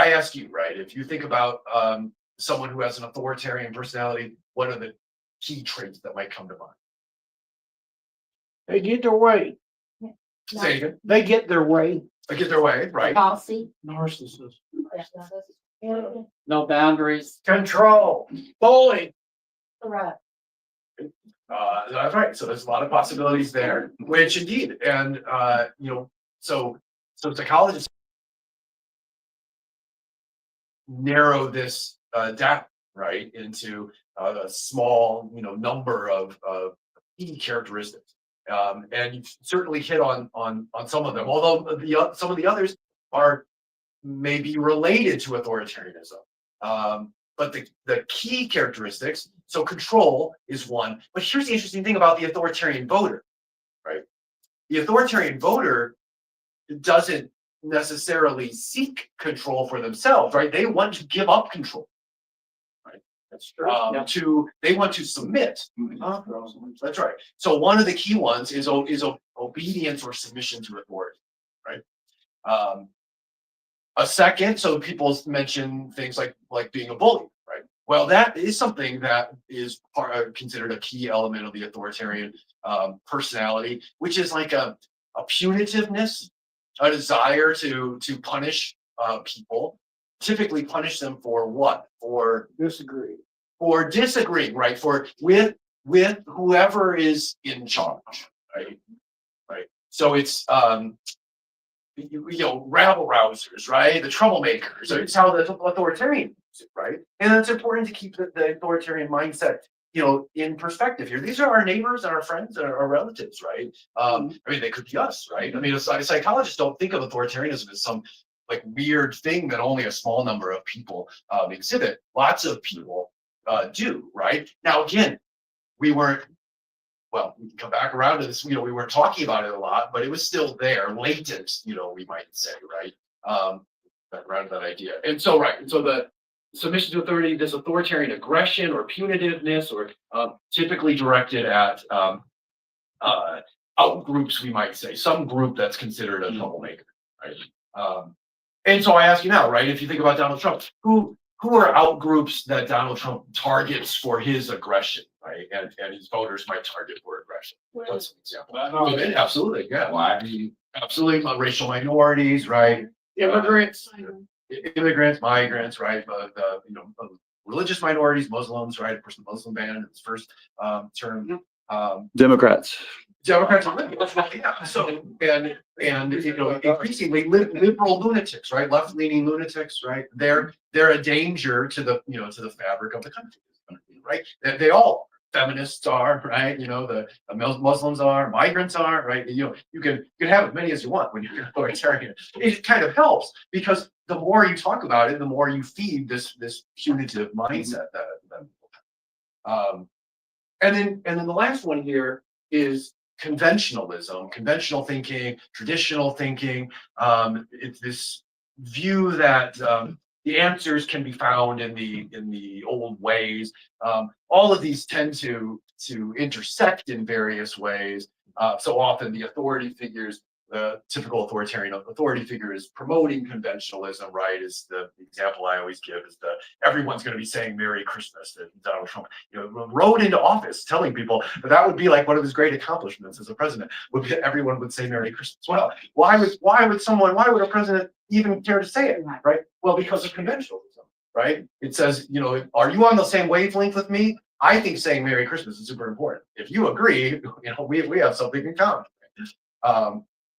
I ask you, right, if you think about someone who has an authoritarian personality, what are the key traits that might come to mind? They get their way. Say it again. They get their way. They get their way, right? Bossy. Narcissist. No boundaries. Control. Bully. Correct. That's right. So there's a lot of possibilities there, which indeed, and so psychologists narrow this down, right, into a small, number of key characteristics, and you certainly hit on some of them. Although some of the others are maybe related to authoritarianism, but the key characteristics. So control is one. But here's the interesting thing about the authoritarian voter, right? The authoritarian voter doesn't necessarily seek control for themselves, right? They want to give up control, right? That's true. They want to submit. That's right. So one of the key ones is obedience or submission to authority, right? A second, so people mention things like being a bully, right? Well, that is something that is considered a key element of the authoritarian personality, which is like a punitiveness, a desire to punish people, typically punish them for what? For Disagree. For disagreeing, right? For with whoever is in charge, right? Right. So it's rabble rousers, right? The troublemakers. It's how the authoritarian is it, right? And it's important to keep the authoritarian mindset, in perspective here. These are our neighbors and our friends and our relatives, right? I mean, they could be us, right? I mean, psychologists don't think of authoritarianism as some like weird thing that only a small number of people exhibit. Lots of people do, right? Now, again, we can come back around to this, we weren't talking about it a lot, but it was still there, latent, we might say, right? Back around to that idea. And so, right, so the submission to authority, this authoritarian aggression or punitiveness, or typically directed at out groups, we might say, some group that's considered a troublemaker, right? And so I ask you now, right, if you think about Donald Trump, who are out groups that Donald Trump targets for his aggression, right? And his voters might target for aggression. That's an example. Absolutely, yeah. Why? Absolutely, racial minorities, right? Immigrants. Immigrants, migrants, right? Religious minorities, Muslims, right? Of course, the Muslim ban in its first term. Democrats. Democrats are yeah. So and increasingly liberal lunatics, right? Left-leaning lunatics, right? They're a danger to the to the fabric of the country, right? They all feminists are, right? The Muslims are, migrants are, right? You can have as many as you want when you're authoritarian. It kind of helps because the more you talk about it, the more you feed this punitive mindset that and then the last one here is conventionalism, conventional thinking, traditional thinking. It's this view that the answers can be found in the old ways. All of these tend to intersect in various ways. So often the authority figures, the typical authoritarian authority figure is promoting conventionalism, right? Is the example I always give is everyone's going to be saying Merry Christmas. That Donald Trump, rode into office telling people that would be like one of his great accomplishments as a president. Everyone would say Merry Christmas. Well, why would a president even care to say it, right? Well, because of conventionalism, right? It says, are you on the same wavelength with me? I think saying Merry Christmas is super important. If you agree, we have something in common.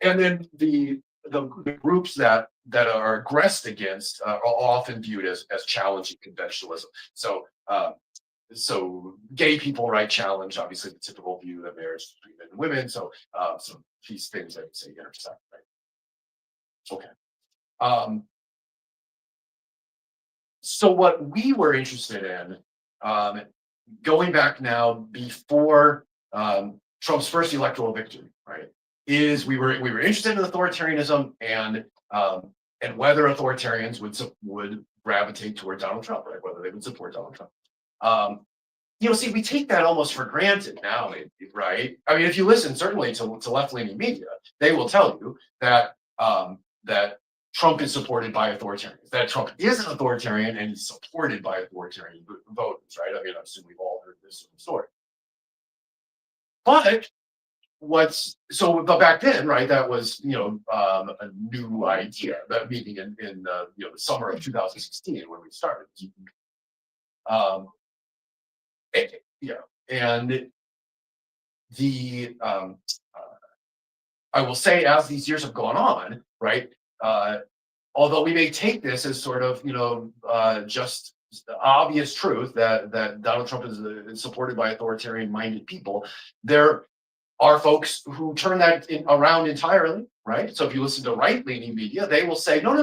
And then the groups that are aggressed against are often viewed as challenging conventionalism. So gay people, right, challenge obviously the typical view that marriage is between men and women. So these things that say intersect, right? Okay. So what we were interested in, going back now before Trump's first electoral victory, right, is we were interested in authoritarianism and whether authoritarians would gravitate toward Donald Trump, right? Whether they would support Donald Trump. See, we take that almost for granted now, right? I mean, if you listen certainly to left-leaning media, they will tell you that Trump is supported by authoritarians, that Trump is an authoritarian and he's supported by authoritarian voters, right? I mean, I assume we've all heard this sort of story. But but back then, right, that was, a new idea, that meeting in the summer of 2016 when we started. And I will say, as these years have gone on, right, although we may take this as sort of, just the obvious truth that Donald Trump is supported by authoritarian-minded people, there are folks who turn that around entirely, right? So if you listen to right-leaning media, they will say, no,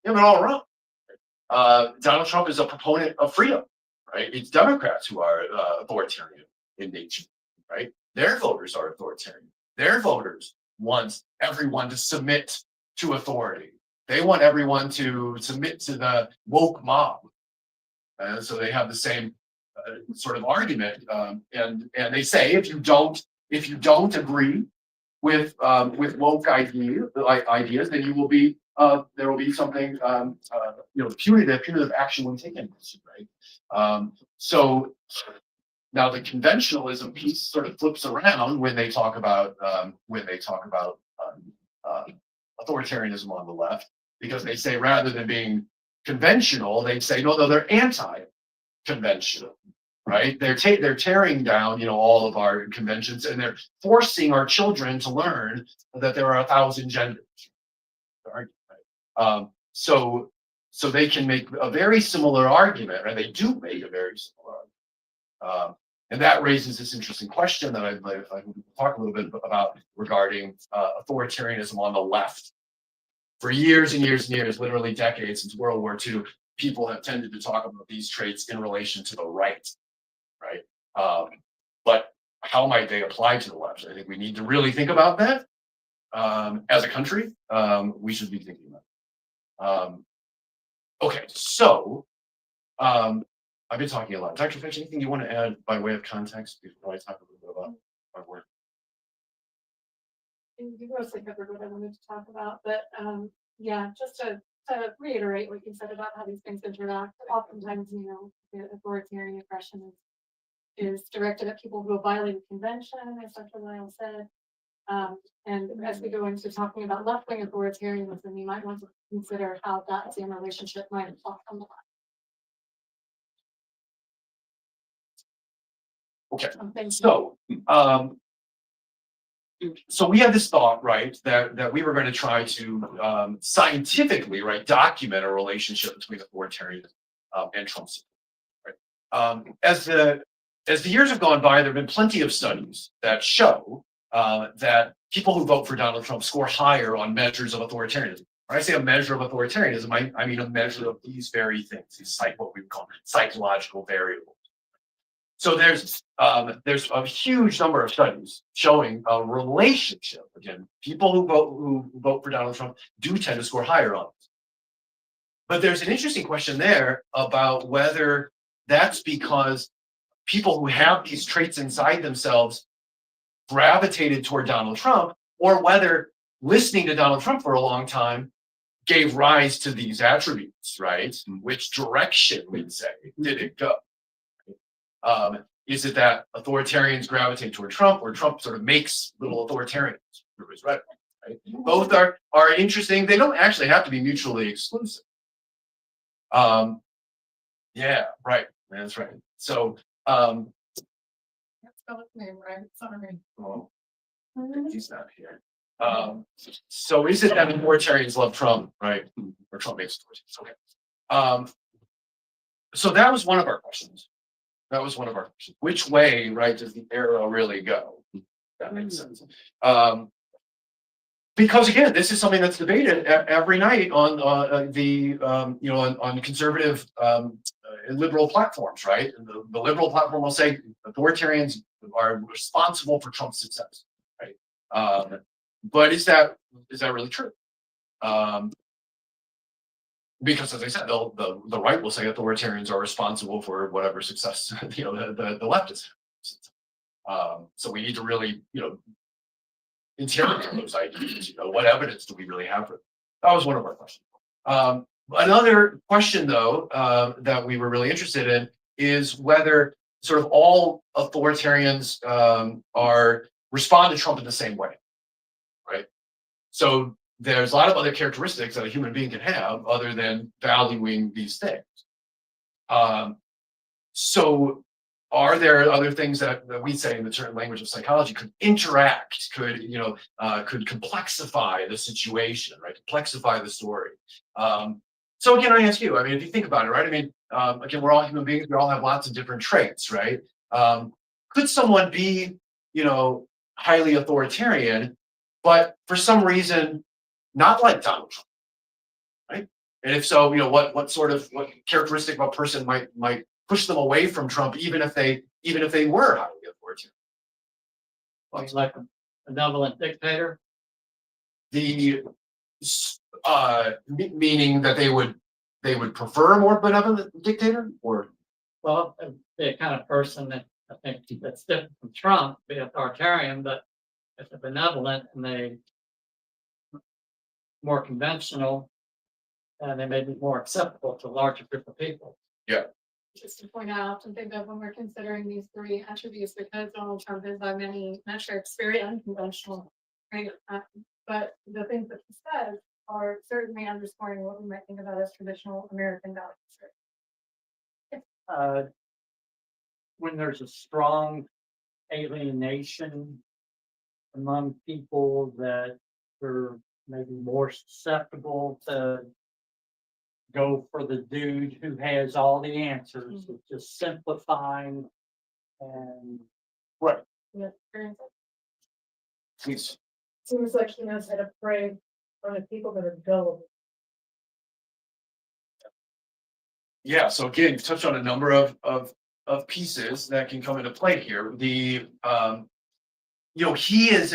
you're all wrong. Donald Trump is a proponent of freedom, right? It's Democrats who are authoritarian in nature, right? Their voters are authoritarian. Their voters want everyone to submit to authority. They want everyone to submit to the woke mob. So they have the same sort of argument, and they say if you don't agree with woke ideas, then you will be there will be something punitive action will be taken against you, right? So now the conventionalism piece sort of flips around when they talk about authoritarianism on the left, because they say rather than being conventional, they say no, they're anti-conventional, right? They're tearing down, all of our conventions, and they're forcing our children to learn that there are 1,000 genders. Right? So they can make a very similar argument, and they do make a very similar argument. And that raises this interesting question that I'd like to talk a little bit about regarding authoritarianism on the left. For years and years and years, literally decades since World War II, people have tended to talk about these traits in relation to the right, right? But how might they apply to the left? I think we need to really think about that. As a country, we should be thinking about it. Okay, so I've been talking a lot. Dr. Fitch, anything you want to add by way of context before I talk a little bit about our work? You mostly covered what I wanted to talk about, but yeah, just to reiterate what you said about how these things interact. Oftentimes, the authoritarian aggression is directed at people who have violated convention, as Dr. Lyle said. And as we go into talking about left-wing authoritarianism, you might want to consider how that same relationship might apply on the left. Okay, so we had this thought, right, that we were going to try to scientifically, right, document a relationship between authoritarianism and Trump support. Right? As the years have gone by, there have been plenty of studies that show that people who vote for Donald Trump score higher on measures of authoritarianism. When I say a measure of authoritarianism, I mean a measure of these very things, these what we would call psychological variables. So there's a huge number of studies showing a relationship. Again, people who vote for Donald Trump do tend to score higher on it. But there's an interesting question there about whether that's because people who have these traits inside themselves gravitated toward Donald Trump, or whether listening to Donald Trump for a long time gave rise to these attributes, right? Which direction, we'd say, did it go? Is it that authoritarians gravitate toward Trump, or Trump sort of makes little authoritarians through his rhetoric? Right? Both are interesting. They don't actually have to be mutually exclusive. Yeah, right. That's right. So Let's go with me, right? Sorry. well, he's not here. So is it that authoritarians love Trump, right? Or Trump makes authoritarians? Okay. So that was one of our questions. Which way, right, does the arrow really go? That makes sense. Because again, this is something that's debated every night on on conservative and liberal platforms, right? And the liberal platform will say authoritarians are responsible for Trump's success, right? But is that really true? Because, as I said, the right will say authoritarians are responsible for whatever success the leftists have. So we need to really interrogate those ideas. What evidence do we really have for them? that was one of our questions. Another question, though, that we were really interested in is whether sort of all authoritarians are respond to Trump in the same way, right? So there's a lot of other characteristics that a human being can have other than valuing these things. So are there other things that we say in the certain language of psychology could interact, could could complexify the situation, right? Complexify the story. So again, I ask you. I mean, if you think about it, right? I mean, again, we're all human beings. We all have lots of different traits, right? Could someone be, highly authoritarian, but for some reason not like Donald Trump, right? And if so, what characteristic of a person might push them away from Trump, even if they were highly authoritarian? Well, he's like a benevolent dictator. The meaning that they would prefer a more benevolent dictator, or Well, the kind of person that I think that's different from Trump, be authoritarian, but if they're benevolent and they more conventional, and they may be more acceptable to a larger group of people. Just to point out, I often think of when we're considering these three attributes, because Donald Trump is by many metrics very unconventional, right? But the things that he says are certainly underscoring what we might think about as traditional American values. When there's a strong alienation among people that are maybe more susceptible to go for the dude who has all the answers, it's just simplifying and Yeah, experience it. please. Seems like he knows how to prey on the people that are gullible. Yeah. So again, you've touched on a number of pieces that can come into play here. He is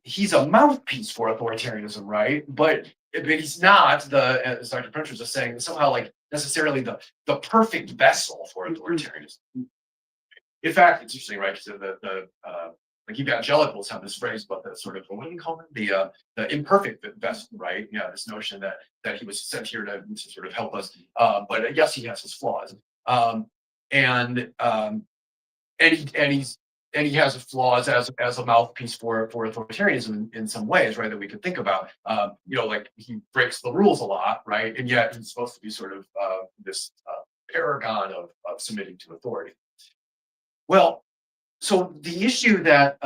he's a mouthpiece for authoritarianism, right? But he's not as Dr. Prince was just saying, somehow like necessarily the perfect vessel for authoritarianism. In fact, it's interesting, right? Because like evangelicals have this phrase about the sort of, what do you call it? The imperfect vessel, right? Yeah, this notion that he was sent here to sort of help us. But yes, he has his flaws. And he has flaws as a mouthpiece for authoritarianism in some ways, right? That we could think about. Like he breaks the rules a lot, right? And yet he's supposed to be sort of this paragon of submitting to authority. Well, so the issue that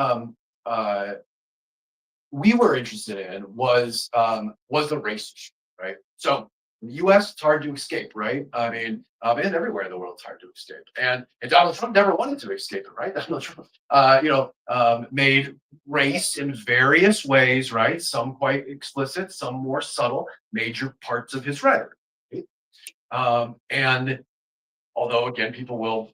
we were interested in was the race issue, right? So in the U.S., it's hard to escape, right? I mean, and everywhere in the world, it's hard to escape. And Donald Trump never wanted to escape it, right? Donald Trump, made race in various ways, right? Some quite explicit, some more subtle, major parts of his rhetoric. Right? And although, again, people will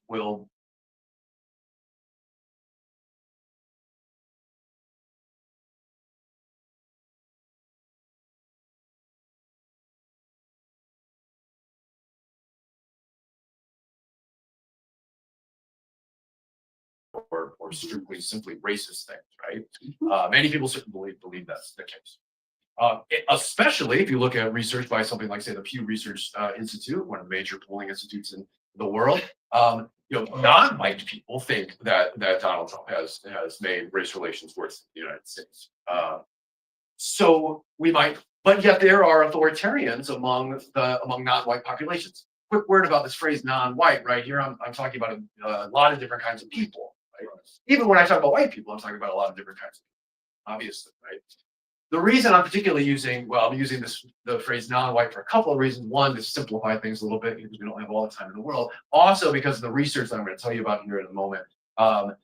or simply racist things, right? Many people certainly believe that's the case. Especially if you look at research by something like, say, the Pew Research Institute, one of the major polling institutes in the world. Non-white people think that Donald Trump has made race relations worse in the United States. So we might, but yet there are authoritarians among non-white populations. Quick word about this phrase non-white, right? Here I'm talking about a lot of different kinds of people, right? Even when I talk about white people, I'm talking about a lot of different kinds of people, obviously, right? The reason I'm particularly using the phrase non-white for a couple of reasons. One, to simplify things a little bit because we don't have all the time in the world. Also, because of the research that I'm going to tell you about here in a moment. Our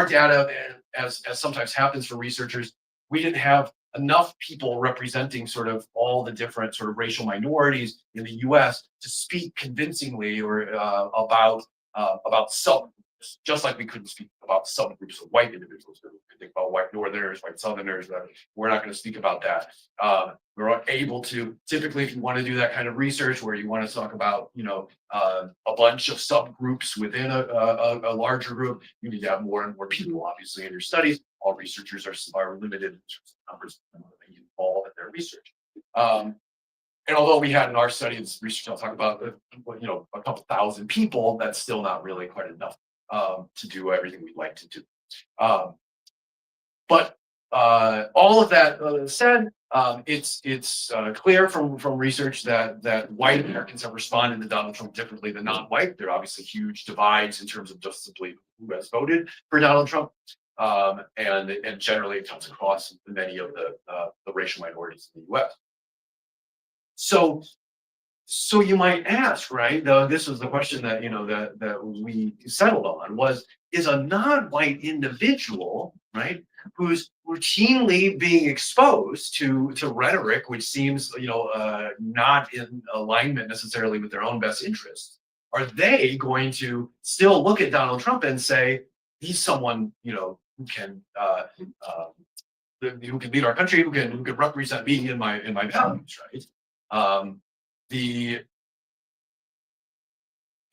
data, as sometimes happens for researchers, we didn't have enough people representing sort of all the different sort of racial minorities in the U.S. to speak convincingly or about subgroups, just like we couldn't speak about subgroups of white individuals. We could think about white Northerners, white Southerners. We're not going to speak about that. We're able to, typically, if you want to do that kind of research where you want to talk about, a bunch of subgroups within a larger group, you need to have more and more people, obviously, in your studies. All researchers are limited in terms of numbers and what they use. involved in their research. And although we had in our study, this research I'll talk about, a couple thousand people, that's still not really quite enough to do everything we'd like to do. But all of that said, it's clear from research that white Americans have responded to Donald Trump differently than non-white. There are obviously huge divides in terms of just simply who has voted for Donald Trump, and generally it comes across many of the racial minorities in the U.S. So you might ask, right? Though this was the question that that we settled on is a non-white individual, right, who's routinely being exposed to rhetoric which seems not in alignment necessarily with their own best interests. Are they going to still look at Donald Trump and say he's someone who can lead our country, who can represent me in my values, right?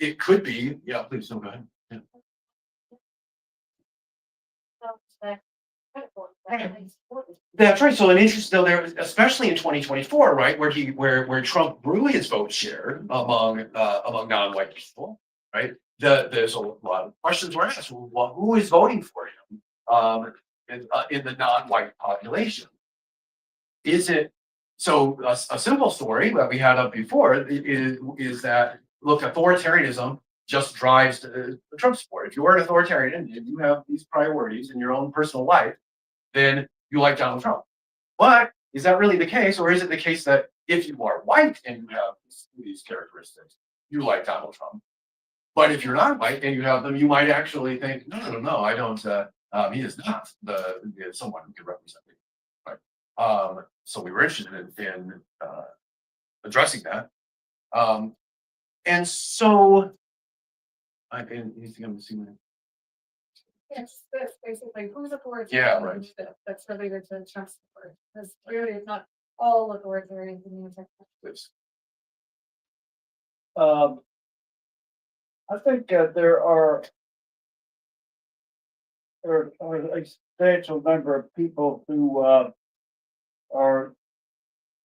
It could be, yeah, please, no, go ahead. Yeah. That's right. So an interest though there, especially in 2024, right, where Trump grew his vote share among non-white people, right? There's a lot of questions were asked. Well, who is voting for him in the non-white population? Is it so? A simple story that we had up before is that look, authoritarianism just drives the Trump support. If you are an authoritarian and you have these priorities in your own personal life, then you like Donald Trump. But is that really the case, or is it the case that if you are white and you have these characteristics, you like Donald Trump? But if you're not white and you have them, you might actually think, no, I don't. He is not someone who can represent me. Right? So we were interested in addressing that. And so, anything I'm missing? It's basically who's authoritarian. Yeah, right. That's related to Trump's support, because really it's not all authoritarians in the United Please. I think there are a substantial number of people who are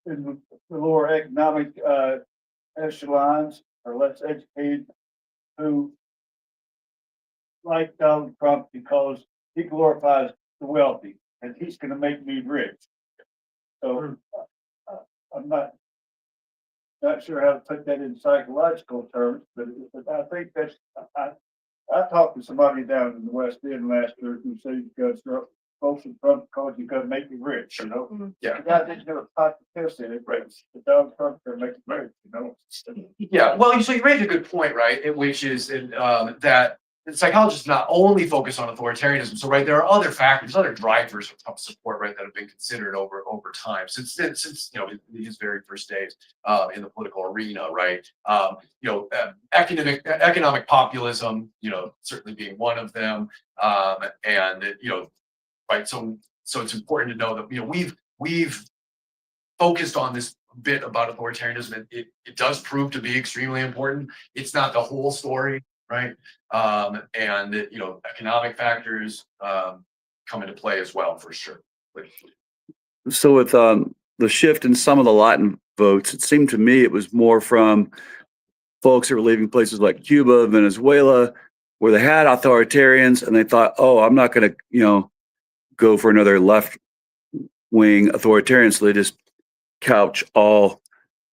in the lower economic echelons or less educated who like Donald Trump because he glorifies the wealthy and he's going to make me rich. So I'm not sure how to put that in psychological terms, but I think that's I talked to somebody down in the West End last year who said you got vote for Trump because you're going to make me rich, Yeah. The guy didn't have a pot to piss in it, right? But Donald Trump's going to make me rich, Yeah, well, so you raised a good point, right? Which is that psychologists not only focus on authoritarianism. So, right, there are other factors, other drivers of Trump support, right, that have been considered over time since his very first days in the political arena, right? Economic populism, certainly being one of them, and right. So it's important to know that we've focused on this bit about authoritarianism. It does prove to be extremely important. It's not the whole story, right? And economic factors come into play as well, for sure. So with the shift in some of the Latin votes, it seemed to me it was more from folks who were leaving places like Cuba, Venezuela, where they had authoritarians, and they thought, "Oh, I'm not going to, go for another left-wing authoritarian." So they just couch all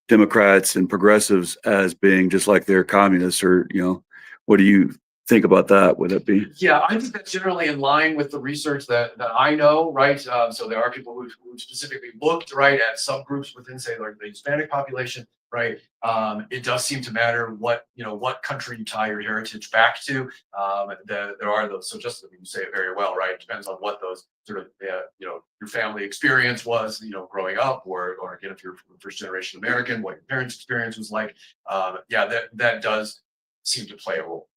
Democrats and progressives as being just like they're communists, or what do you think about that? Would it be? Yeah, I think that's generally in line with the research that I know, right? So there are people who specifically looked, right, at subgroups within, say, like the Hispanic population, right? It does seem to matter what country you tie your heritage back to. There are those. So just you say it very well, right? It depends on what those sort of your family experience was, growing up, or again, if you're first generation American, what your parents' experience was like. That does seem to play a role.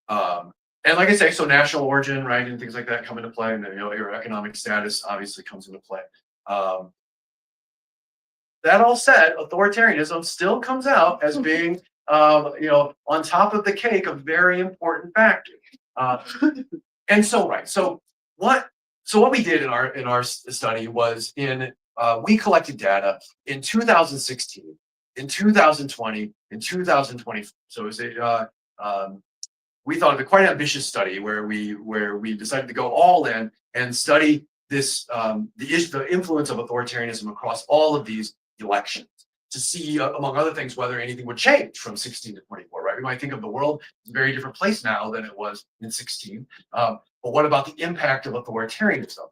And like I say, so national origin, right, and things like that come into play, and then your economic status obviously comes into play. That all said, authoritarianism still comes out as being, on top of the cake, a very important factor. And so, right, so what we did in our study was in we collected data in 2016, in 2020, in 2020. So it was we thought of a quite ambitious study where we decided to go all in and study this the influence of authoritarianism across all of these elections to see, among other things, whether anything would change from 16 to 24. Right? We might think of the world as a very different place now than it was in 16. But what about the impact of authoritarianism?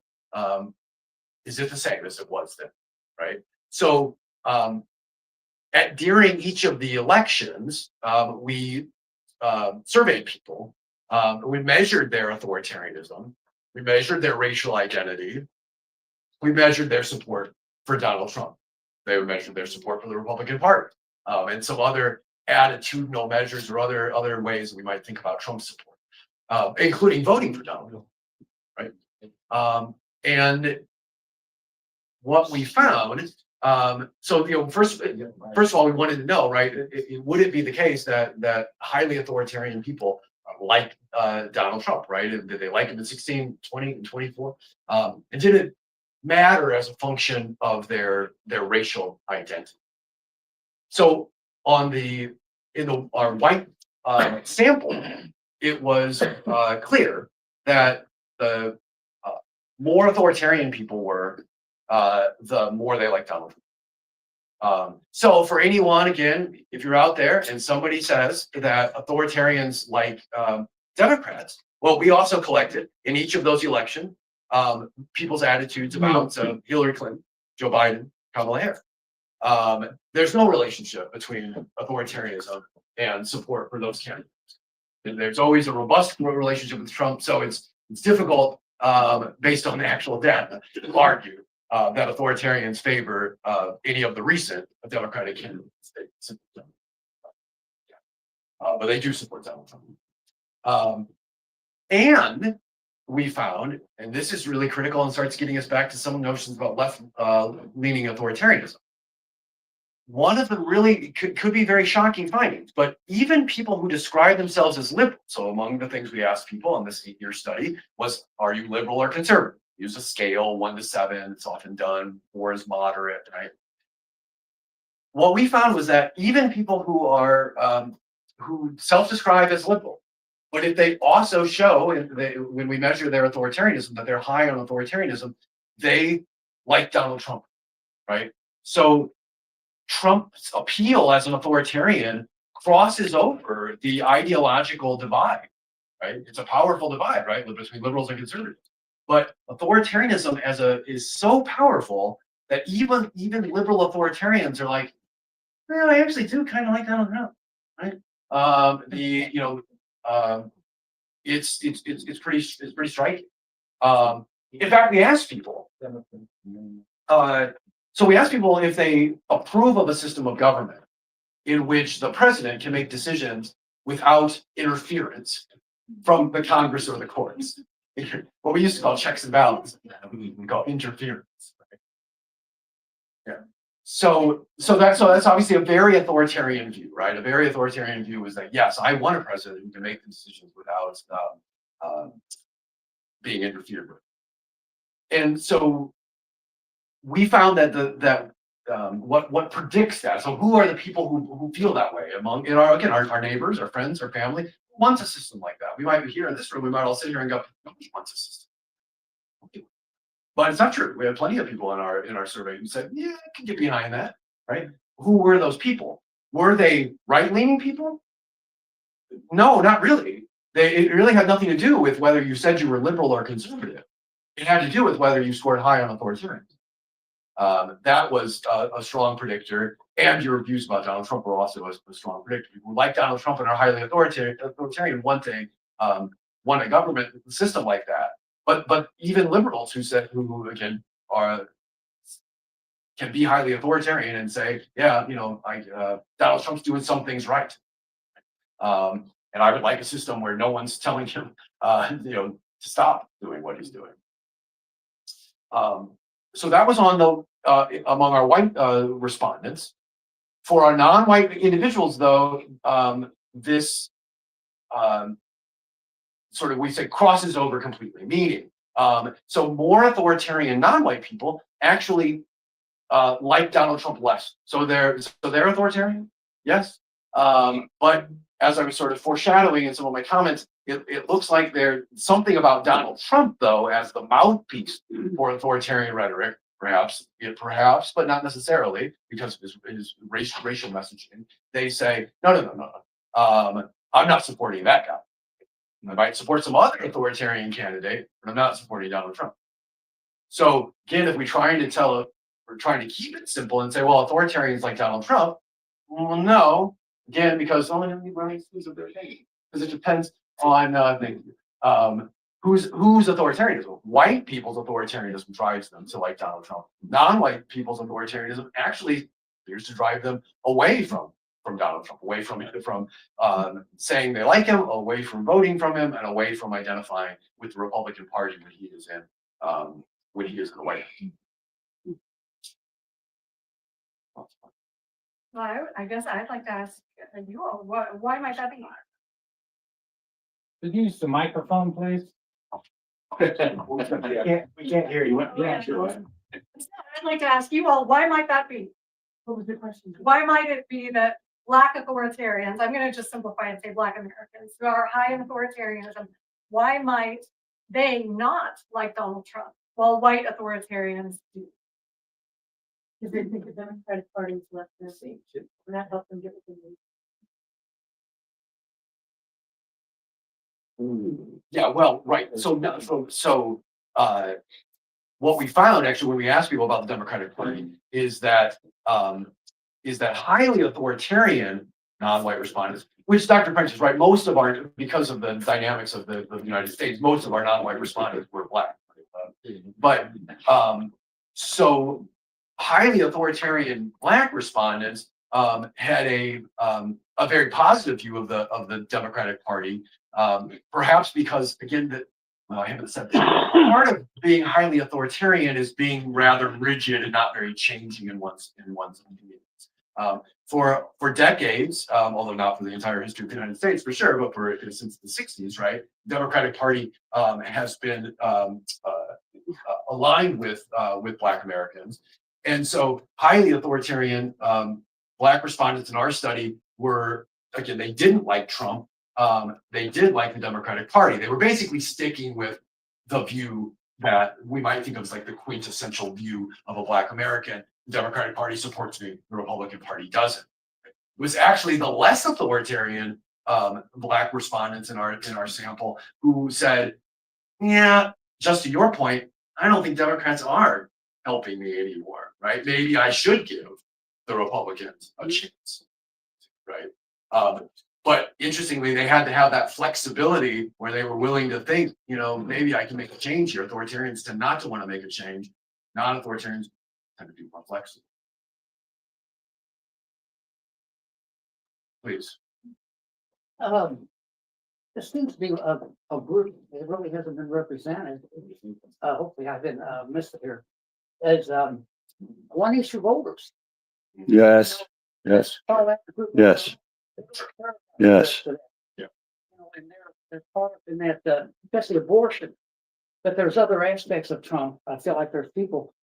Is it the same as it was then? Right? So during each of the elections, we surveyed people. We measured their authoritarianism. We measured their racial identity. We measured their support for Donald Trump. They measured their support for the Republican Party, and some other attitudinal measures or other ways we might think about Trump's support, including voting for Donald Trump. Right? And what we found. So first of all, we wanted to know, right? Would it be the case that highly authoritarian people like Donald Trump, right? Did they like him in 16, 20, and 24? And did it matter as a function of their racial identity? So in our white sample, it was clear that the more authoritarian people were, the more they like Donald Trump. So for anyone, again, if you're out there and somebody says that authoritarians like Democrats, well, we also collected in each of those elections people's attitudes about Hillary Clinton, Joe Biden, Kamala Harris. There's no relationship between authoritarianism and support for those candidates. And there's always a robust relationship with Trump, so it's difficult based on the actual data to argue that authoritarians favor any of the recent Democratic candidates. But they do support Donald Trump. And we found, and this is really critical and starts getting us back to some notions about left-leaning authoritarianism. One of them really could be very shocking findings, but even people who describe themselves as liberal, so among the things we asked people in this 8-year study was, are you liberal or conservative? Use a scale, 1 to 7, it's often done, 4 is moderate, right? What we found was that even people who are, who self-describe as liberal, but if they also show, when we measure their authoritarianism, that they're high on authoritarianism, they like Donald Trump, right? So Trump's appeal as an authoritarian crosses over the ideological divide, right? It's a powerful divide, right, between liberals and conservatives. But authoritarianism is so powerful that even liberal authoritarians are like, well, I actually do kind of like Donald Trump, right? It's pretty striking. In fact, we asked people. So we asked people if they approve of a system of government in which the president can make decisions without interference from the Congress or the courts. What we used to call checks and balances, we call interference. Right? Yeah. So that's obviously a very authoritarian view, right? A very authoritarian view is that yes, I want a president who can make the decisions without being interfered with. And so we found that what predicts that. So who are the people who feel that way in our neighbors, our friends, our family? Who wants a system like that? We might be here in this room. We might all sit here and go, nobody wants a system. But it's not true. We had plenty of people in our survey who said, yeah, I can get behind that, right? Who were those people? Were they right-leaning people? No, not really. It really had nothing to do with whether you said you were liberal or conservative. It had to do with whether you scored high on authoritarian. That was a strong predictor, and your views about Donald Trump were also a strong predictor. People like Donald Trump and are highly authoritarian, want a government system like that. But even liberals who again can be highly authoritarian and say, yeah, Donald Trump's doing some things right, and I would like a system where no one's telling him, to stop doing what he's doing. So that was on among our white respondents. For our non-white individuals, though, this sort of, we say, crosses over completely. Meaning, so more authoritarian non-white people actually like Donald Trump less. So they're authoritarian, yes. But as I was sort of foreshadowing in some of my comments, it looks like there's something about Donald Trump, though, as the mouthpiece for authoritarian rhetoric, perhaps, but not necessarily, because of his racial messaging. They say, no. I'm not supporting that guy. I might support some other authoritarian candidate, but I'm not supporting Donald Trump. So again, if we're trying to keep it simple and say, well, authoritarians like Donald Trump, well, no, again, because because it depends on whose authoritarianism. White people's authoritarianism drives them to like Donald Trump. Non-white people's authoritarianism actually appears to drive them away from Donald Trump, away from saying they like him, away from voting from him, and away from identifying with the Republican Party when he is in the White House. Well, I guess I'd like to ask you all, why might that be? Could you use the microphone, please? We can't hear you. Yeah, sure. I'd like to ask you all, why might that be? What was the question? Why might it be that Black authoritarians, I'm going to just simplify and say Black Americans, who are high in authoritarianism, why might they not like Donald Trump, while white authoritarians do? Because they think the Democratic Party's left their seat, and that helps them get what they need. Yeah, well, right. So what we found actually when we asked people about the Democratic Party is that highly authoritarian non-white respondents, which Dr. French is right, most of our, because of the dynamics of the United States, most of our non-white respondents were Black. But so highly authoritarian Black respondents had a very positive view of the Democratic Party, perhaps because again I haven't said this. Part of being highly authoritarian is being rather rigid and not very changing in one's opinions. For decades, although not for the entire history of the United States for sure, but since the 60s, right, the Democratic Party has been aligned with Black Americans. And so highly authoritarian Black respondents in our study were, again, they didn't like Trump. They did like the Democratic Party. They were basically sticking with the view that we might think of as like the quintessential view of a Black American. The Democratic Party supports me, the Republican Party doesn't. It was actually the less authoritarian Black respondents in our sample who said, yeah, just to your point, I don't think Democrats are helping me anymore, right? Maybe I should give the Republicans a chance, right? But interestingly, they had to have that flexibility where they were willing to think, maybe I can make a change here. Authoritarians tend not to want to make a change. Non-authoritarians tend to be more flexible. Please. There seems to be a group that really hasn't been represented. Hopefully I didn't miss it here. As one issue voters. Yes. Yes. Yes. Yes. Yeah. And they're caught up in that, especially abortion. But there's other aspects of Trump. I feel like there's people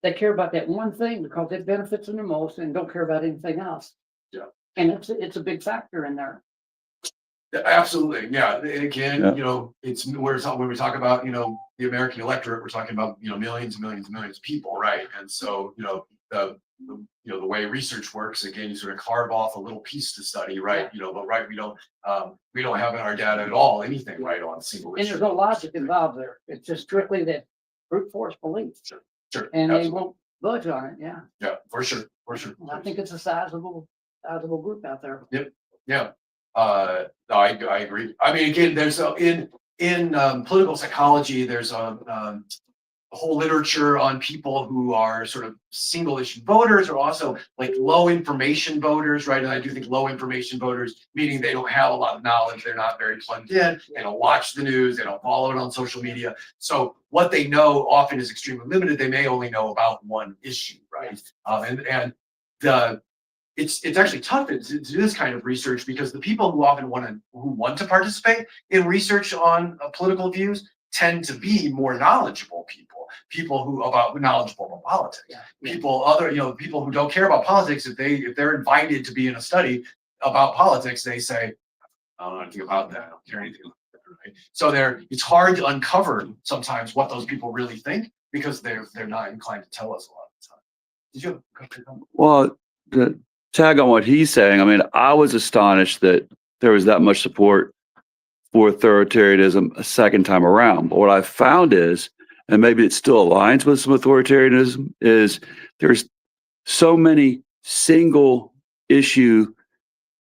that care about that one thing because it benefits them the most and don't care about anything else. Yeah. And it's a big factor in there. Yeah, absolutely. Yeah. Again, Yeah. it's when we talk about, the American electorate, we're talking about, millions and millions and millions of people, right? And so, the way research works, again, you sort of carve off a little piece to study, right? But right, we don't have in our data at all anything right on a single And issue. there's no logic involved there. It's just strictly that brute force belief. Sure. And absolutely. they won't budge on it, yeah. Yeah, for sure. And I think it's a sizable group out there. Yeah. No, I agree. I mean, again, there's in political psychology, there's a whole literature on people who are sort of single issue voters or also like low information voters, right? And I do think low information voters, meaning they don't have a lot of knowledge, they're not very plugged in, they don't watch the news, they don't follow it on social media. So what they know often is extremely limited. They may only know about one issue, right? It's actually tough to do this kind of research because the people who often want to participate in research on political views tend to be more knowledgeable people who knowledgeable about politics. Yeah. People who don't care about politics, if they're invited to be in a study about politics, they say, I don't know anything about that. I don't care anything about that. Right? So it's hard to uncover sometimes what those people really think because they're not inclined to tell us a lot of the time. Did you have a question? Well, to tag on what he's saying, I mean, I was astonished that there was that much support for authoritarianism a second time around. But what I found is, and maybe it still aligns with some authoritarianism, is there's so many single issue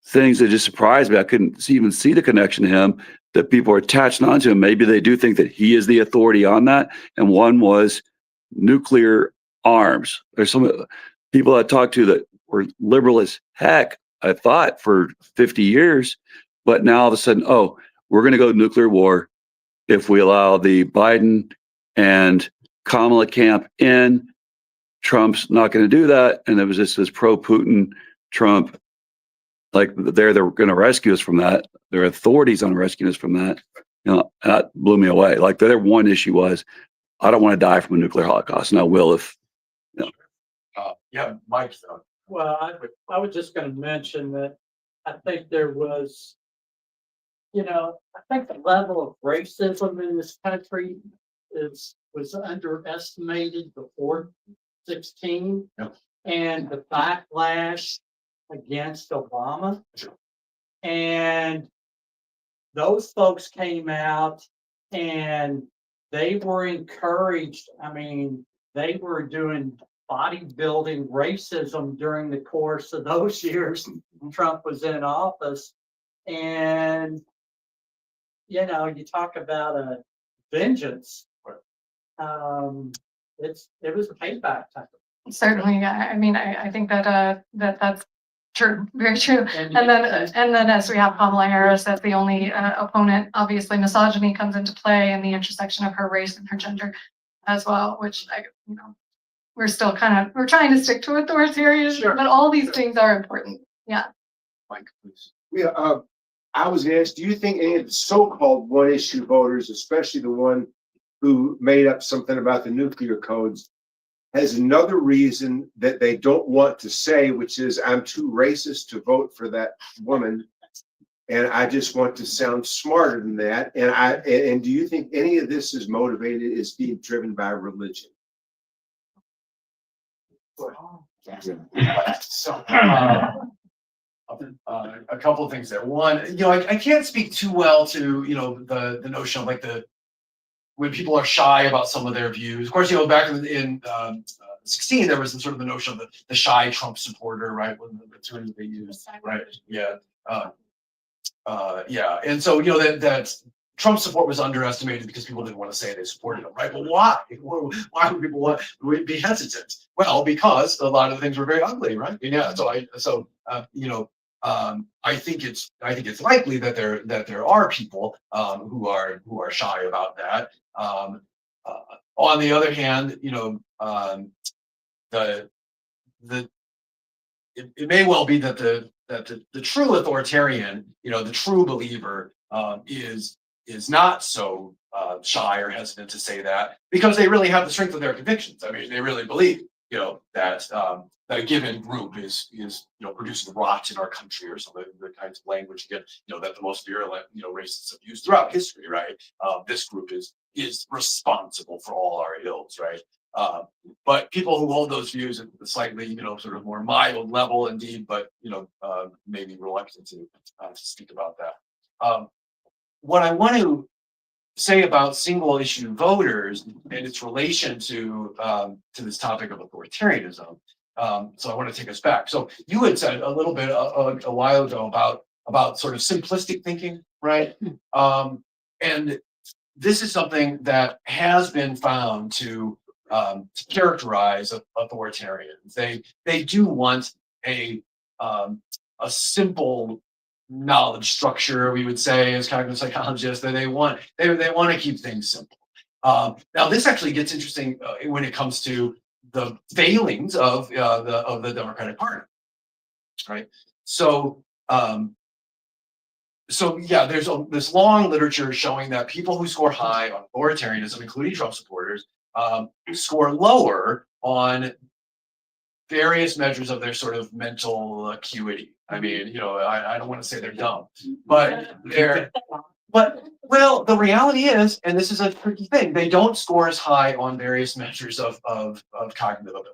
things that just surprised me. I couldn't even see the connection to him, that people are attaching onto him. Maybe they do think that he is the authority on that. And one was nuclear arms. There's some people I talked to that were liberal as heck, I thought, for 50 years. But now all of a sudden, oh, we're going to go to nuclear war if we allow the Biden and Kamala camp in. Trump's not going to do that. And there was just this pro-Putin Trump, like they're going to rescue us from that. Their authorities on rescuing us from that. That blew me away. Like their one issue was, I don't want to die from a nuclear holocaust, and I will if. Yeah, Mike. Well, I was just going to mention that I think there was, I think the level of racism in this country was underestimated before 16, Yep. and the backlash against Obama, and those folks came out and they were encouraged. I mean, they were doing bodybuilding racism during the course of those years Trump was in office. And, you talk about a vengeance. It was a payback time. Certainly, yeah. I mean, I think that that's true, very true. And then as we have Kamala Harris as the only opponent, obviously misogyny comes into play and the intersection of her race and her gender as well, which we're still we're trying to stick to authoritarian, but all these things are important. Yeah. Mike, please. Yeah, I was asked, do you think any of the so-called one-issue voters, especially the one who made up something about the nuclear codes, has another reason that they don't want to say, which is, I'm too racist to vote for that woman, and I just want to sound smarter than that? And do you think any of this is motivated, is being driven by religion? So, a couple of things there. One, I can't speak too well to, the notion of like when people are shy about some of their views. Of course, back in 16, there was sort of the notion of the shy Trump supporter, right? The term that they used, right? Yeah. Yeah. And so, that Trump support was underestimated because people didn't want to say they supported him, right? But why? Why would people be hesitant? Well, because a lot of the things were very ugly, right? Yeah. I think it's likely that there are people who are shy about that. On the other hand, it may well be that the true authoritarian, the true believer, is not so shy or hesitant to say that because they really have the strength of their convictions. I mean, they really believe, that a given group is producing rot in our country, or some of the kinds of language again, that the most virulent, racists have used throughout history, right? This group is responsible for all our ills, right? But people who hold those views at a slightly, sort of more mild level, indeed, but maybe reluctant to speak about that. What I want to say about single issue voters and its relation to this topic of authoritarianism. So I want to take us back. So you had said a little bit a while ago about sort of simplistic thinking, right? And this is something that has been found to characterize authoritarians. They do want a simple knowledge structure, we would say, as cognitive psychologists, that they want to keep things simple. Now, this actually gets interesting when it comes to the failings of the Democratic Party, right? So so yeah, there's this long literature showing that people who score high on authoritarianism, including Trump supporters, score lower on various measures of their sort of mental acuity. I mean, I don't want to say they're dumb, but well, the reality is, and this is a tricky thing, they don't score as high on various measures of cognitive ability.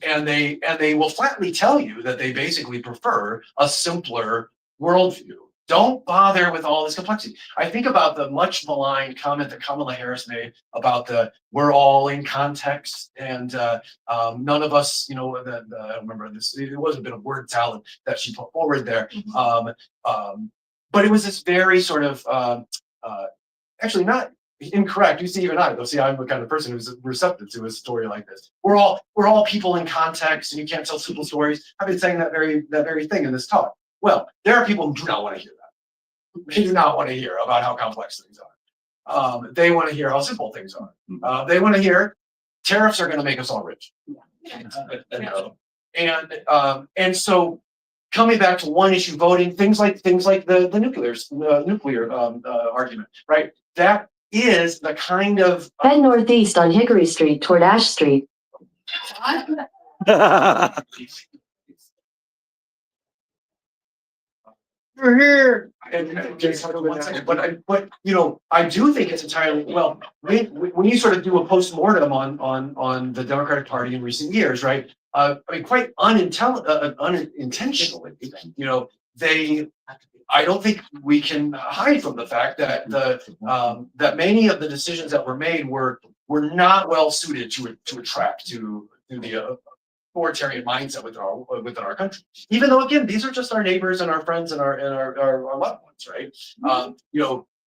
And they will flatly tell you that they basically prefer a simpler worldview. Don't bother with all this complexity. I think about the much maligned comment that Kamala Harris made about we're all in context and none of us, I don't remember this, it was a bit of word salad that she put forward there. But it was this very sort of, actually not incorrect. You see, even though, I'm the kind of person who's receptive to a story like this. We're all people in context, and you can't tell simple stories. I've been saying that very thing in this talk. Well, there are people who do not want to hear that. They do not want to hear about how complex things are. They want to hear how simple things are. They want to hear tariffs are going to make us all rich. And so coming back to one issue voting, things like the nuclear argument, right? That is the kind of Head northeast on Hickory Street toward Ash Street. We're here. And just hold on 1 second, but I do think it's entirely when you sort of do a postmortem on the Democratic Party in recent years, right? I mean, quite unintentionally, I don't think we can hide from the fact that that many of the decisions that were made were not well suited to attract to the authoritarian mindset within our country. Even though, again, these are just our neighbors and our friends and our loved ones, right?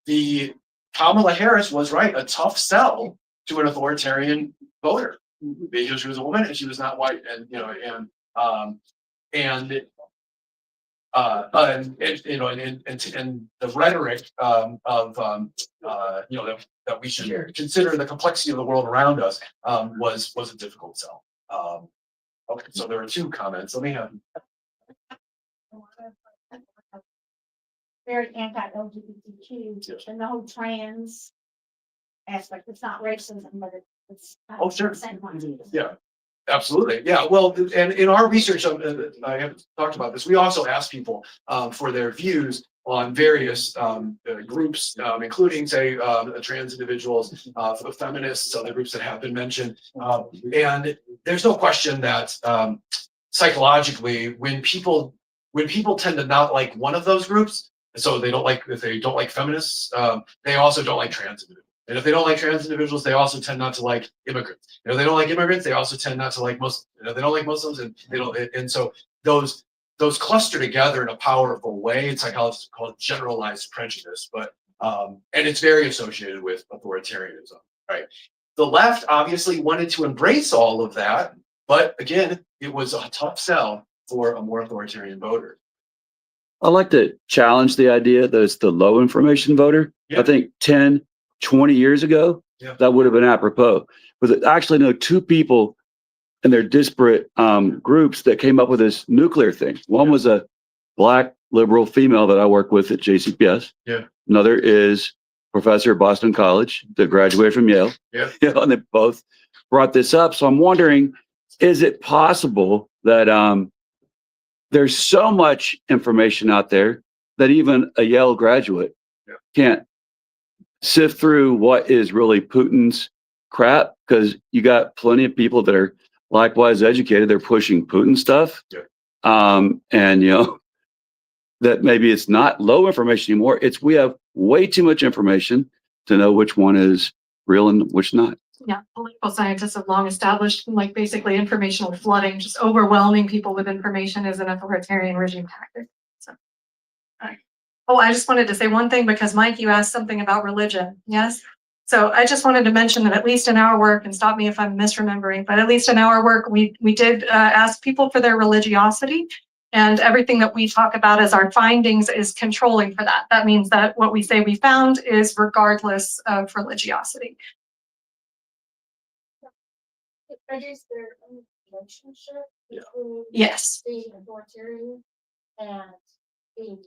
The Kamala Harris was right, a tough sell to an authoritarian voter because she was a woman and she was not white, and the rhetoric that we should consider the complexity of the world around us was a difficult sell. Okay, so there are two comments. Let me have. Very anti-LGBTQ and the whole trans aspect. It's not racism, but it's. Oh, sure. Yeah, absolutely. Yeah. Well, and in our research, I haven't talked about this. We also asked people for their views on various groups, including, say, trans individuals, feminists, other groups that have been mentioned. And there's no question that psychologically, when people tend to not like one of those groups, so if they don't like feminists, they also don't like trans individuals. And if they don't like trans individuals, they also tend not to like immigrants. If they don't like immigrants, they also tend not to like Muslims. They don't like Muslims, and they don't. And so those cluster together in a powerful way. In psychology, call it generalized prejudice, but and it's very associated with authoritarianism, right? The left obviously wanted to embrace all of that, but again, it was a tough sell for a more authoritarian voter. I like to challenge the idea that it's the low information voter. Yeah. I think 10, 20 years ago, that would have been apropos. But I actually know two people and they're disparate groups that came up with this nuclear thing. One was a Black liberal female that I work with at JCPS. Yeah. Another is professor at Boston College that graduated from Yale. Yeah. And they both brought this up. So I'm wondering, is it possible that there's so much information out there that even a Yale graduate can't sift through what is really Putin's crap? Because you got plenty of people that are likewise educated. They're pushing Putin stuff. Yeah. And that maybe it's not low information anymore. We have way too much information to know which one is real and which not. Yeah, political scientists have long established, like, basically informational flooding, just overwhelming people with information is an authoritarian regime tactic. So, all right. Oh, I just wanted to say one thing because Mike, you asked something about religion. Yes. So I just wanted to mention that at least in our work, and stop me if I'm misremembering, but at least in our work, we did ask people for their religiosity, and everything that we talk about as our findings is controlling for that. That means that what we say we found is regardless of religiosity. Is there a relationship between Yes. being authoritarian and being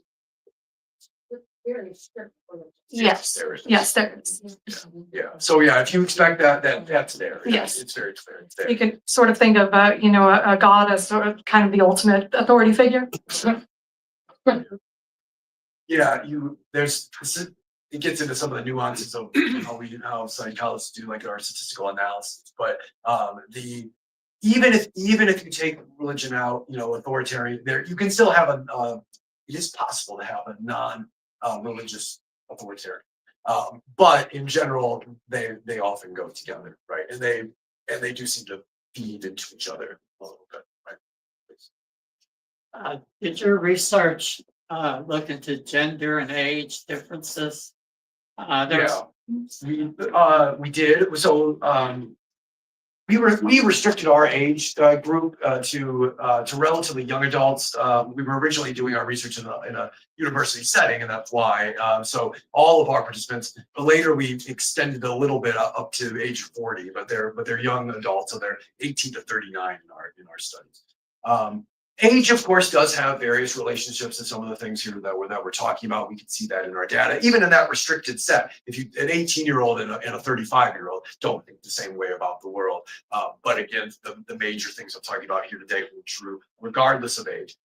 very strict. religion. Yes, there is. yes, there is. Yeah, so yeah, if you expect that, that's there. Yes. It's very clear, it's there. You can sort of think of, a god as sort of kind of the ultimate authority figure. Yeah, it gets into some of the nuances of how psychologists do like our statistical analysis, but even if you take religion out, authoritarian, there you can still have it is possible to have a non-religious authoritarian. But in general, they often go together, right? And they do seem to feed into each other a little bit, right? Did your research look into gender and age differences? There's We did. So we restricted our age group to relatively young adults. We were originally doing our research in a university setting, and that's why. So all of our participants. But later we extended a little bit up to age 40, but they're young adults, so they're 18 to 39 in our studies. Age, of course, does have various relationships to some of the things here that we're talking about. We can see that in our data, even in that restricted set. If an 18-year-old and a 35-year-old don't think the same way about the world, but again, the major things I'm talking about here today hold true regardless of age.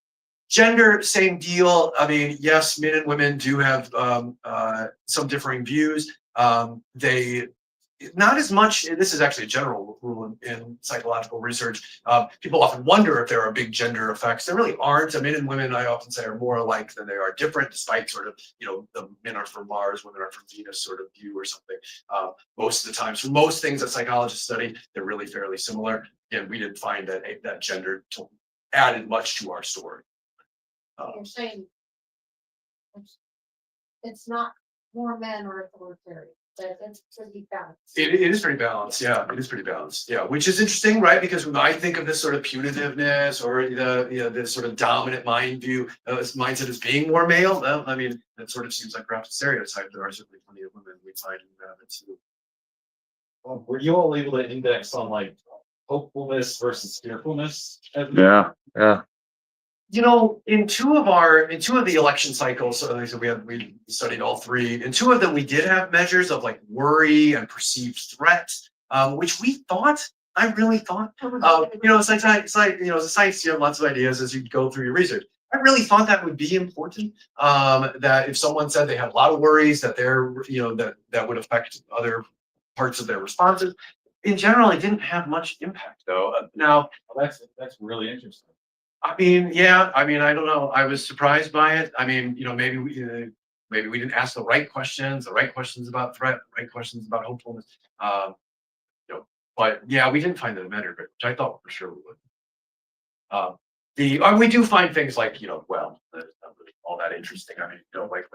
Gender, same deal. I mean, yes, men and women do have some differing views. They not as much. This is actually a general rule in psychological research. People often wonder if there are big gender effects. There really aren't. Men and women, I often say, are more alike than they are different, despite sort of, the men are from Mars, women are from Venus sort of view or something. Most of the times, for most things that psychologists study, they're really fairly similar. And we didn't find that gender added much to our story. You're saying it's not more men or authoritarian, but it's pretty balanced. It is pretty balanced, yeah. It is pretty balanced, yeah. Which is interesting, right? Because when I think of this sort of punitiveness or this sort of dominant mind view, this mindset as being more male, well, I mean, that sort of seems like perhaps a stereotype. There are certainly plenty of women we find in that too. Were you all able to index on like hopefulness versus fearfulness? Yeah, yeah. In two of the election cycles, so like I said, we studied all three. In two of them, we did have measures of like worry and perceived threat, which I really thought, it's like as a science, you have lots of ideas as you go through your research. I really thought that would be important. That if someone said they had a lot of worries that that would affect other parts of their responses. In general, it didn't have much impact though. Now, That's really interesting. I mean, yeah. I mean, I don't know. I was surprised by it. I mean, maybe we didn't ask the right questions about threat, the right questions about hopefulness. But yeah, we didn't find that it mattered, which I thought for sure we would. We do find things like that's not really all that interesting. I mean, like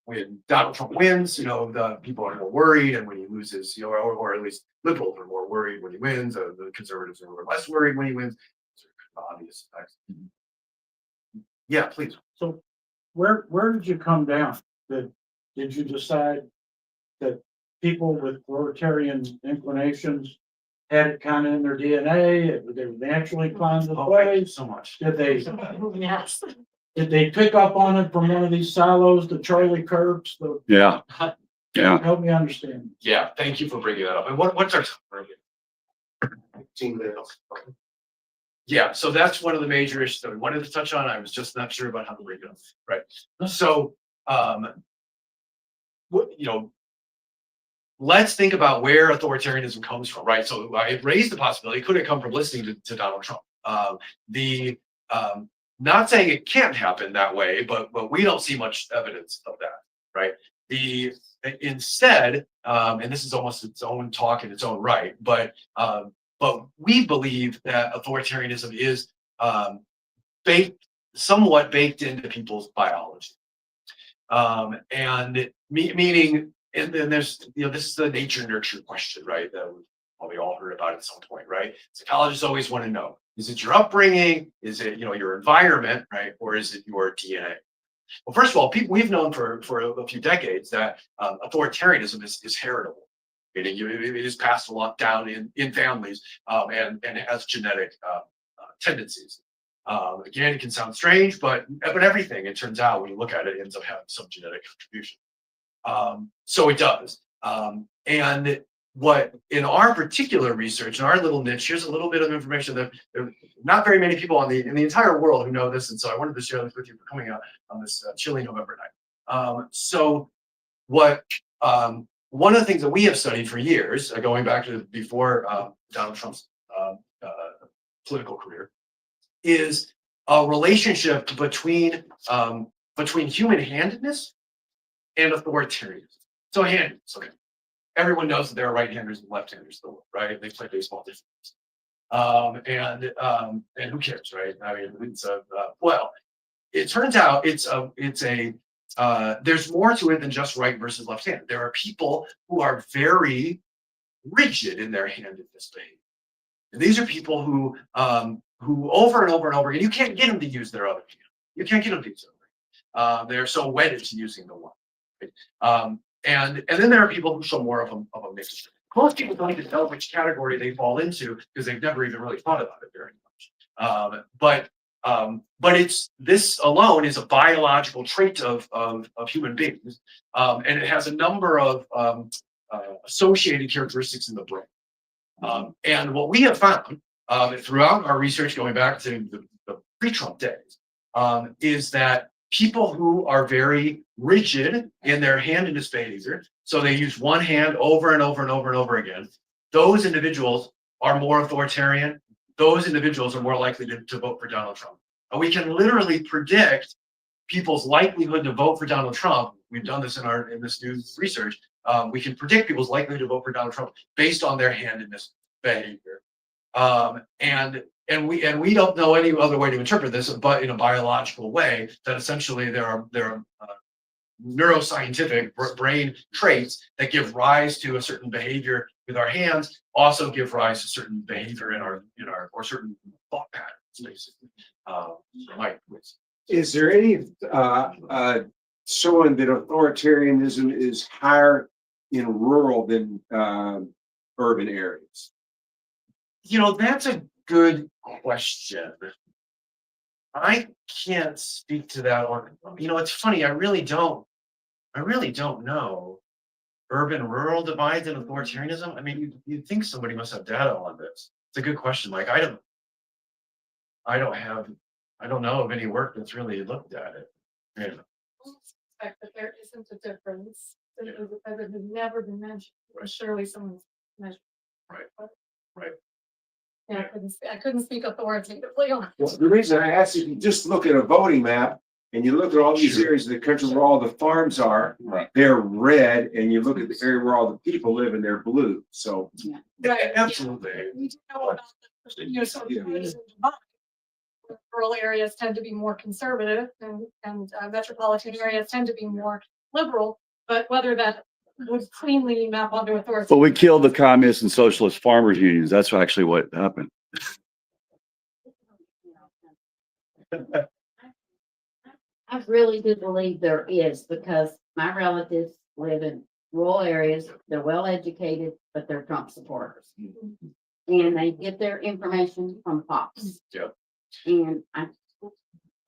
when Donald Trump wins, the people are more worried, and when he loses, or at least liberals are more worried when he wins. The conservatives are less worried when he wins. Obvious effects. Yeah, please. So where did you come down? Did you decide that people with authoritarian inclinations had it kind of in their DNA? They were naturally inclined to Thank play? you so much. Did they Yes. pick up on it from one of these silos, the Charlie Kirks? Yeah. Yeah. Help me understand. Yeah, thank you for bringing that up. And what's our time? 15 minutes. Yeah, so that's one of the major issues that we wanted to touch on. I was just not sure about how to bring it up. Right. So, let's think about where authoritarianism comes from, right? So I raised the possibility, could it come from listening to Donald Trump? Not saying it can't happen that way, but we don't see much evidence of that, right? Instead, and this is almost its own talk in its own right, but we believe that authoritarianism is somewhat baked into people's biology, meaning, and then there's this is the nature nurture question, right? That we've probably all heard about at some point, right? Psychologists always want to know: is it your upbringing? Is it your environment, right? Or is it your DNA? Well, first of all, we've known for a few decades that authoritarianism is heritable. It is passed along down in families and has genetic tendencies. Again, it can sound strange, but everything, it turns out, when you look at it, ends up having some genetic contribution. So it does. And what in our particular research, in our little niche, here's a little bit of information that there are not very many people in the entire world who know this, and so I wanted to share this with you for coming out on this chilly November night. So what one of the things that we have studied for years, going back to before Donald Trump's political career, is a relationship between human-handedness and authoritarianism. So handedness, okay. Everyone knows that there are right-handers and left-handers in the world, right? They play baseball differently. And who cares, right? I mean, it's well, it turns out there's more to it than just right versus left-handed. There are people who are very rigid in their handedness behavior. And these are people who over and over and over again, you can't get them to use their other hand. You can't get them to use their other hand. They're so wedded to using the one. Right? And then there are people who show more of a mixture. Most people don't even know which category they fall into because they've never even really thought about it very much. But this alone is a biological trait of human beings, and it has a number of associated characteristics in the brain. And what we have found throughout our research, going back to the pre-Trump days, is that people who are very rigid in their handedness behavior, so they use one hand over and over and over and over again, those individuals are more authoritarian. Those individuals are more likely to vote for Donald Trump. And we can literally predict people's likelihood to vote for Donald Trump. We've done this in this new research. We can predict people's likelihood to vote for Donald Trump based on their handedness behavior. And we don't know any other way to interpret this, but in a biological way, that essentially there are neuroscientific brain traits that give rise to a certain behavior with our hands, also give rise to certain behavior in our or certain thought patterns, basically. Is there any showing that authoritarianism is higher in rural than urban areas? That's a good question. I can't speak to that. Or it's funny. I really don't know. Urban rural divides and authoritarianism. I mean, you'd think somebody must have data on this. It's a good question. Like I don't know of any work that's really looked at it. Yeah. I suspect that there isn't a difference because it has never been mentioned. Surely someone's measured. Right. Yeah, I couldn't speak authoritatively on it. Well, the reason I asked you, if you just look at a voting map and you look at all these areas of the country where all the farms are, they're red, and you look at the area where all the people live and they're blue. So Right. Absolutely. We do know about the sort of reason divide. Rural areas tend to be more conservative and metropolitan areas tend to be more liberal, but whether that would cleanly map onto authority. But we killed the communist and socialist farmers unions. That's actually what happened. I really do believe there is, because my relatives live in rural areas. They're well educated, but they're Trump supporters. And they get their information from Fox. Yeah. And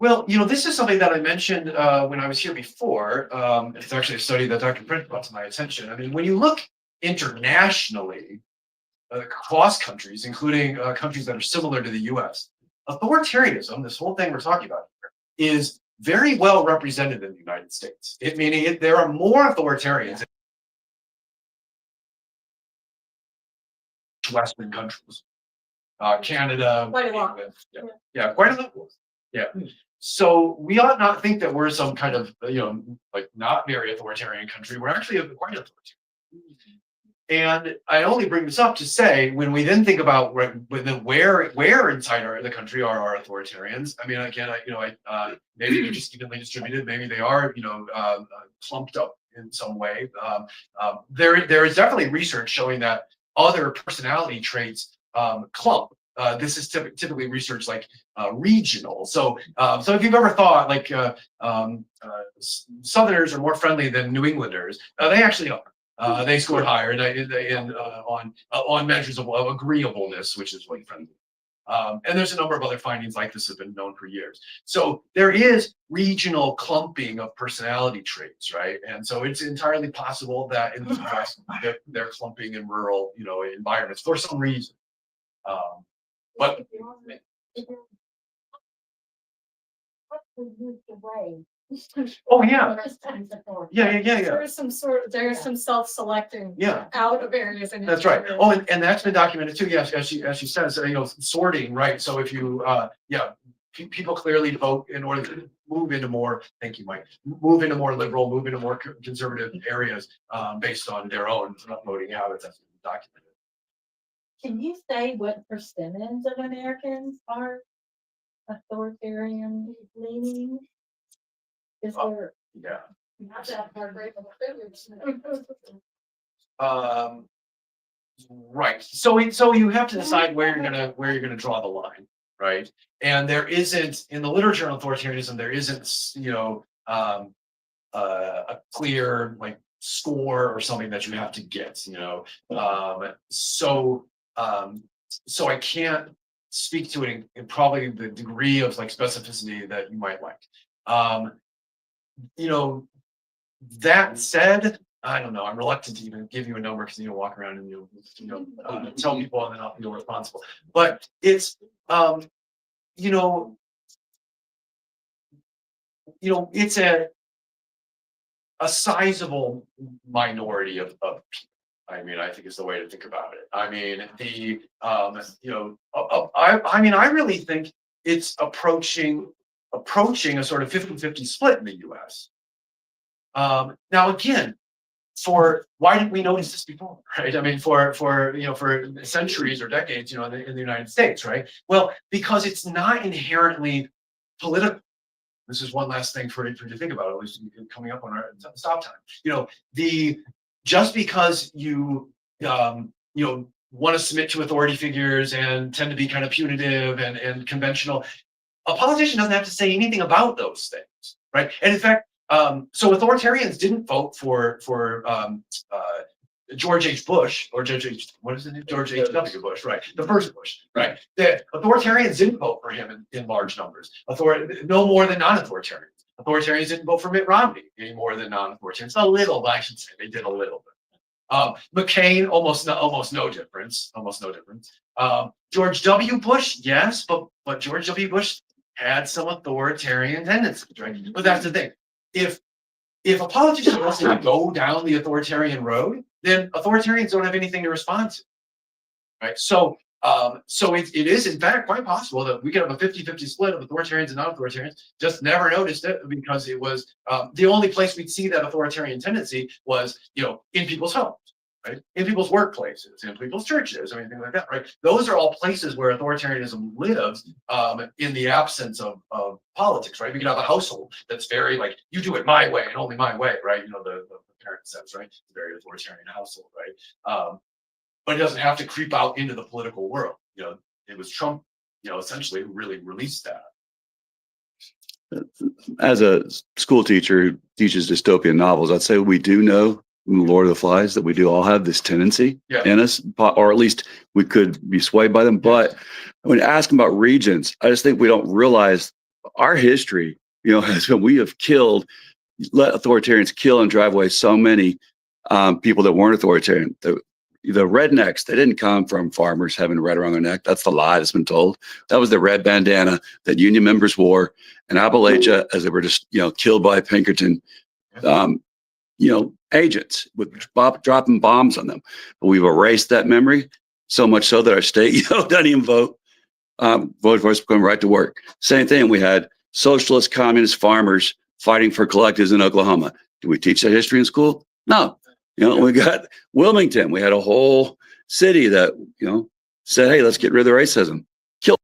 Well, this is something that I mentioned when I was here before. It's actually a study that Dr. Print brought to my attention. I mean, when you look internationally, across countries, including countries that are similar to the US, authoritarianism, this whole thing we're talking about here, is very well represented in the United States. Meaning there are more authoritarians in Western countries. Canada. Quite a lot. Yeah, quite a lot. Yeah. So we ought not think that we're some kind of, like not very authoritarian country. We're actually quite authoritarian. And I only bring this up to say, when we then think about where inside the country are our authoritarians. I mean, again, maybe they're just evenly distributed. Maybe they are, clumped up in some way. There is definitely research showing that other personality traits clump. This is typically research like regional. So if you've ever thought like Southerners are more friendly than New Englanders, they actually are. They scored higher on measures of agreeableness, which is what friendly. And there's a number of other findings like this have been known for years. So there is regional clumping of personality traits, right? And so it's entirely possible that in the US, they're clumping in rural, environments for some reason. But oh yeah, yeah. There's some self-selecting. Yeah. Out of areas. And That's right. Oh, and that's been documented too. Yes, as she says, sorting, right? So if you, people clearly vote in order to move into more, thank you, Mike, move into more liberal, move into more conservative areas, based on their own voting habits. That's been documented. Can you say what percentage of Americans are authoritarian leaning? Is there? Yeah. Not that hard, right? Right. So you have to decide where you're gonna draw the line, right? And there isn't in the literature on authoritarianism, there isn't, a clear like score or something that you have to get, so I can't speak to it in probably the degree of like specificity that you might like. That said, I don't know. I'm reluctant to even give you a number because walk around and tell people and then I'll feel responsible. But it's it's a sizable minority of people. I mean, I think is the way to think about it. I mean, I really think it's approaching a sort of 50-50 split in the US. Now again, why didn't we notice this before, right? I mean, for centuries or decades, in the United States, right? Well, because it's not inherently political. This is one last thing for you to think about, at least coming up on our stop time. Just because you want to submit to authority figures and tend to be kind of punitive and conventional, a politician doesn't have to say anything about those things, right? And in fact, so authoritarians didn't vote for George H. Bush or George H. W. Bush, right? The first Bush, right? The authoritarians didn't vote for him in large numbers. No more than non-authoritarians. Authoritarians didn't vote for Mitt Romney any more than non-authoritarians. A little, but I should say they did a little bit. McCain, almost no difference. George W. Bush, yes, but George W. Bush had some authoritarian tendencies, right? But that's the thing. If a politician wants to go down the authoritarian road, then authoritarians don't have anything to respond to, right? So it is in fact quite possible that we could have a 50-50 split of authoritarians and non-authoritarians. Just never noticed it because it was the only place we'd see that authoritarian tendency was in people's homes, right? In people's workplaces, in people's churches, things like that, right? Those are all places where authoritarianism lives in the absence of politics, right? We can have a household that's very like, you do it my way and only my way, right? The parent says, right? It's a very authoritarian household, right? But it doesn't have to creep out into the political world. It was Trump, essentially who really released that. As a school teacher who teaches dystopian novels, I'd say we do know in Lord of the Flies that we do all have this tendency in us, or at least we could be swayed by them. But when asking about regions, I just think we don't realize our history, has been, we have let authoritarians kill and drive away so many people that weren't authoritarian. The rednecks, they didn't come from farmers having red around their neck. That's the lie that's been told. That was the red bandana that union members wore in Appalachia as they were just, killed by Pinkerton, agents with dropping bombs on them. But we've erased that memory so much so that our state, doesn't even vote. Vote for us going right to work. Same thing. We had socialist, communist farmers fighting for collectives in Oklahoma. Do we teach that history in school? No. We got Wilmington. We had a whole city that, said, hey, let's get rid of the racism. Kill.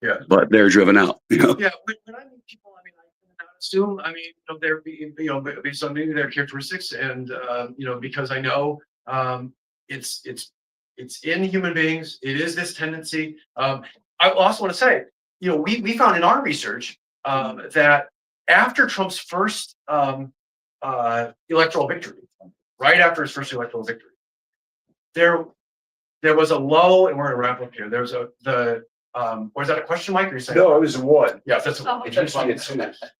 Yeah. But they're driven out. Yeah, when I meet people, I assume, there be, based on maybe their characteristics and, because I know, it's It's in human beings. It is this tendency. I also want to say, we found in our research that after Trump's first electoral victory, right after his first electoral victory, there was a low, and we're gonna wrap up here. Or is that a question, Mike? Or you saying? No, it was one. Yeah, that's Oh.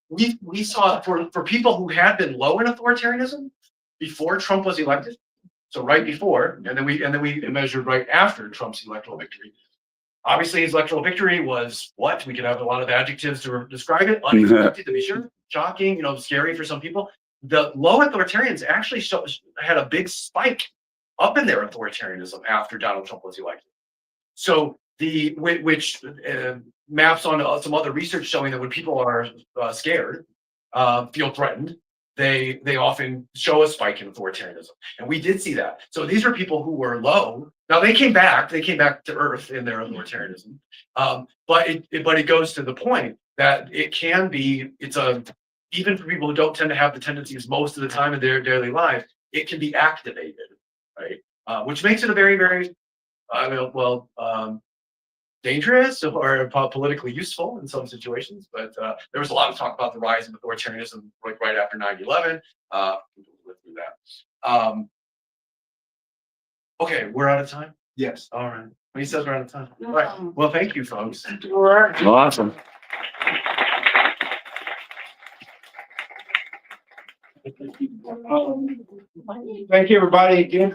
we saw for people who had been low in authoritarianism before Trump was elected, so right before, and then we measured right after Trump's electoral victory. Obviously, his electoral victory was what? We could have a lot of adjectives to describe it. Unexpected, to be sure, shocking, scary for some people. The low authoritarians actually had a big spike up in their authoritarianism after Donald Trump was elected. So which maps on some other research showing that when people are scared, feel threatened, they often show a spike in authoritarianism, and we did see that. So these are people who were low. Now they came back to earth in their authoritarianism, but it goes to the point that even for people who don't tend to have the tendencies most of the time in their daily life, it can be activated, right? Which makes it a very, very dangerous or politically useful in some situations. But there was a lot of talk about the rise of authoritarianism right after 9/11. Lived through that. Okay, we're out of time. Yes. All right. He says we're out of time. All right. Well, thank you, folks. Awesome. Thank you, everybody, again.